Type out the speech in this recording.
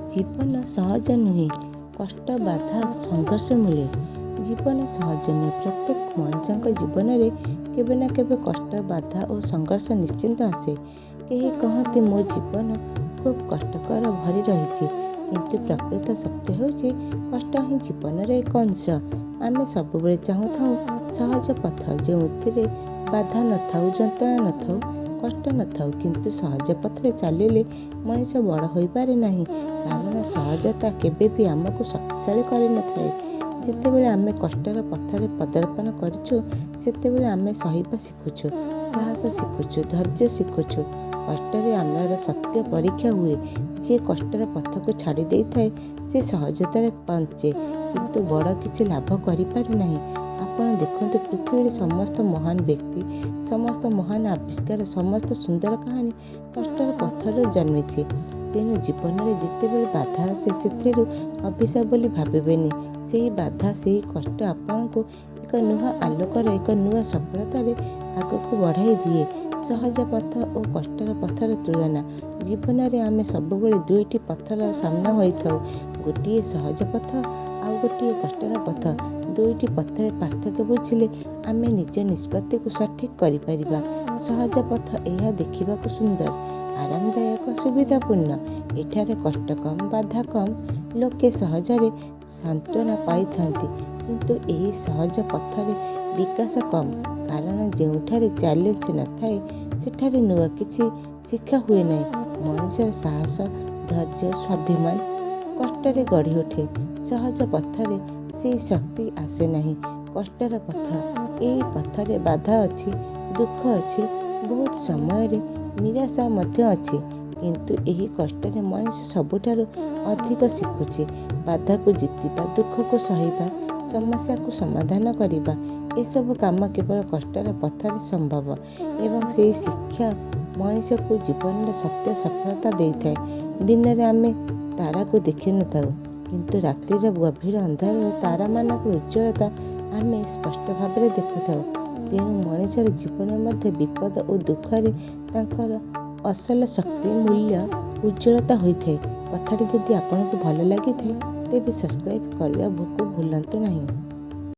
ଜୀବନ ସହଜ ନୁହେଁ, କଷ୍ଟ ବାଧା ସଂଘର୍ଷ ମିଳେ। ଜୀବନ ସହଜ ନୁହେଁ, ପ୍ରତ୍ୟେକ ମଣିଷଙ୍କ ଜୀବନରେ କେବେ ନା କେବେ କଷ୍ଟ ବାଧା ଓ ସଂଘର୍ଷ ନିଶ୍ଚିନ୍ତ ଆସେ। କେହି କହନ୍ତି ମୋ ଜୀବନ ଖୁବ୍ କଷ୍ଟକର ଭରି ରହିଛି, କିନ୍ତୁ ପ୍ରକୃତ ସତ୍ୟ ହେଉଛି କଷ୍ଟ ହିଁ ଜୀବନର ଏକ ଅଂଶ। ଆମେ ସବୁବେଳେ ଚାହୁଁଥାଉ ସହଜ ପଥ, ଯେଉଁଥିରେ ବାଧା ନଥାଉ, ଯନ୍ତ୍ରଣା ନଥାଉ, କଷ୍ଟ ନଥାଉ। କିନ୍ତୁ ସହଜ ପଥରେ ଚାଲିଲେ ମଣିଷ ବଡ଼ ହୋଇପାରେ ନାହିଁ, କାରଣ ସହଜତା କେବେ ବି ଆମକୁ ଶକ୍ତିଶାଳୀ କରିନଥାଏ। ଯେତେବେଳେ ଆମେ କଷ୍ଟର ପଥରେ ପଦାର୍ପଣ କରିଛୁ, ସେତେବେଳେ ଆମେ ସହିବା ଶିଖୁଛୁ, ସାହସ ଶିଖୁଛୁ, ଧୈର୍ଯ୍ୟ ଶିଖୁଛୁ। କଷ୍ଟରେ ଆମର ସତ୍ୟ ପରୀକ୍ଷା ହୁଏ। ଯିଏ କଷ୍ଟର ପଥକୁ ଛାଡ଼ି ଦେଇଥାଏ, ସେ ସହଜତାରେ ପହଞ୍ଚେ, କିନ୍ତୁ ବଡ଼ କିଛି ଲାଭ କରିପାରେ ନାହିଁ। ଆପଣ ଦେଖନ୍ତୁ, ପୃଥିବୀରେ ସମସ୍ତ ମହାନ ବ୍ୟକ୍ତି, ସମସ୍ତ ମହାନ ଆବିଷ୍କାର, ସମସ୍ତ ସୁନ୍ଦର କାହାଣୀ କଷ୍ଟର ପଥରୁ ଜନ୍ମିଛି। ତେଣୁ ଜୀବନରେ ଯେତେବେଳେ ବାଧା ଆସେ, ସେଥିରୁ ଅଭିଶାପ ବୋଲି ଭାବିବେନି। ସେହି ବାଧା, ସେହି କଷ୍ଟ ଆପଣଙ୍କୁ ଏକ ନୂଆ ଆଲୋକର, ଏକ ନୂଆ ସଫଳତାରେ ଆଗକୁ ବଢ଼ାଇ ଦିଏ। ସହଜ ପଥ ଓ କଷ୍ଟର ପଥର ତୁଳନା। ଜୀବନରେ ଆମେ ସବୁବେଳେ ଦୁଇଟି ପଥର ସାମ୍ନା ହୋଇଥାଉ, ଗୋଟିଏ ସହଜ ପଥ, ଆଉ ଗୋଟିଏ କଷ୍ଟର ପଥ। ଦୁଇଟି ପଥରେ ପାର୍ଥକ୍ୟ ବୁଝିଲେ ଆମେ ନିଜ ନିଷ୍ପତ୍ତିକୁ ସଠିକ୍ କରିପାରିବା। ସହଜ ପଥ ଏହା ଦେଖିବାକୁ ସୁନ୍ଦର, ଆରାମଦାୟକ, ସୁବିଧାପୂର୍ଣ୍ଣ। ଏଠାରେ କଷ୍ଟ କମ୍, ବାଧା କମ୍, ଲୋକେ ସହଜରେ ସାନ୍ତ୍ୱନା ପାଇଥାନ୍ତି। କିନ୍ତୁ ଏହି ସହଜ ପଥରେ ବିକାଶ କମ୍, କାରଣ ଯେଉଁଠାରେ ଚ୍ୟାଲେଞ୍ଜ ନଥାଏ, ସେଠାରେ ନୂଆ କିଛି ଶିକ୍ଷା ହୁଏ ନାହିଁ। ମଣିଷର ସାହସ, ଧୈର୍ଯ୍ୟ, ସ୍ୱାଭିମାନ କଷ୍ଟରେ ଗଢ଼ି ଉଠେ। ସହଜ ପଥରେ ସେହି ଶକ୍ତି ଆସେ ନାହିଁ। କଷ୍ଟର ପଥ, ଏହି ପଥରେ ବାଧା ଅଛି, ଦୁଃଖ ଅଛି, ବହୁତ ସମୟରେ ନିରାଶା ମଧ୍ୟ ଅଛି। କିନ୍ତୁ ଏହି କଷ୍ଟରେ ମଣିଷ ସବୁଠାରୁ ଅଧିକ ଶିଖୁଛି। ବାଧାକୁ ଜିତିବା, ଦୁଃଖକୁ ସହିବା, ସମସ୍ୟାକୁ ସମାଧାନ କରିବା, ଏସବୁ କାମ କେବଳ କଷ୍ଟର ପଥରେ ସମ୍ଭବ। ଏବଂ ସେହି ଶିକ୍ଷା ମଣିଷକୁ ଜୀବନରେ ସତ୍ୟ ସଫଳତା ଦେଇଥାଏ। ଦିନରେ ଆମେ ତାରାକୁ ଦେଖିନଥାଉ, କିନ୍ତୁ ରାତିର ଗଭୀର ଅନ୍ଧାରରେ ତାରାମାନଙ୍କର ଉଜ୍ଜ୍ୱଳତା ଆମେ ସ୍ପଷ୍ଟ ଭାବରେ ଦେଖୁଥାଉ। ତେଣୁ ମଣିଷର ଜୀବନ ମଧ୍ୟ ବିପଦ ଓ ଦୁଃଖରେ ତାଙ୍କର ଅସଲ ଶକ୍ତି, ମୂଲ୍ୟ, ଉଜ୍ଜ୍ୱଳତା ହୋଇଥାଏ। କଥାଟି ଯଦି ଆପଣଙ୍କୁ ଭଲ ଲାଗିଥାଏ, ତେବେ ସବସ୍କ୍ରାଇବ୍ କରିବାକୁ ଭୁଲନ୍ତୁ ନାହିଁ।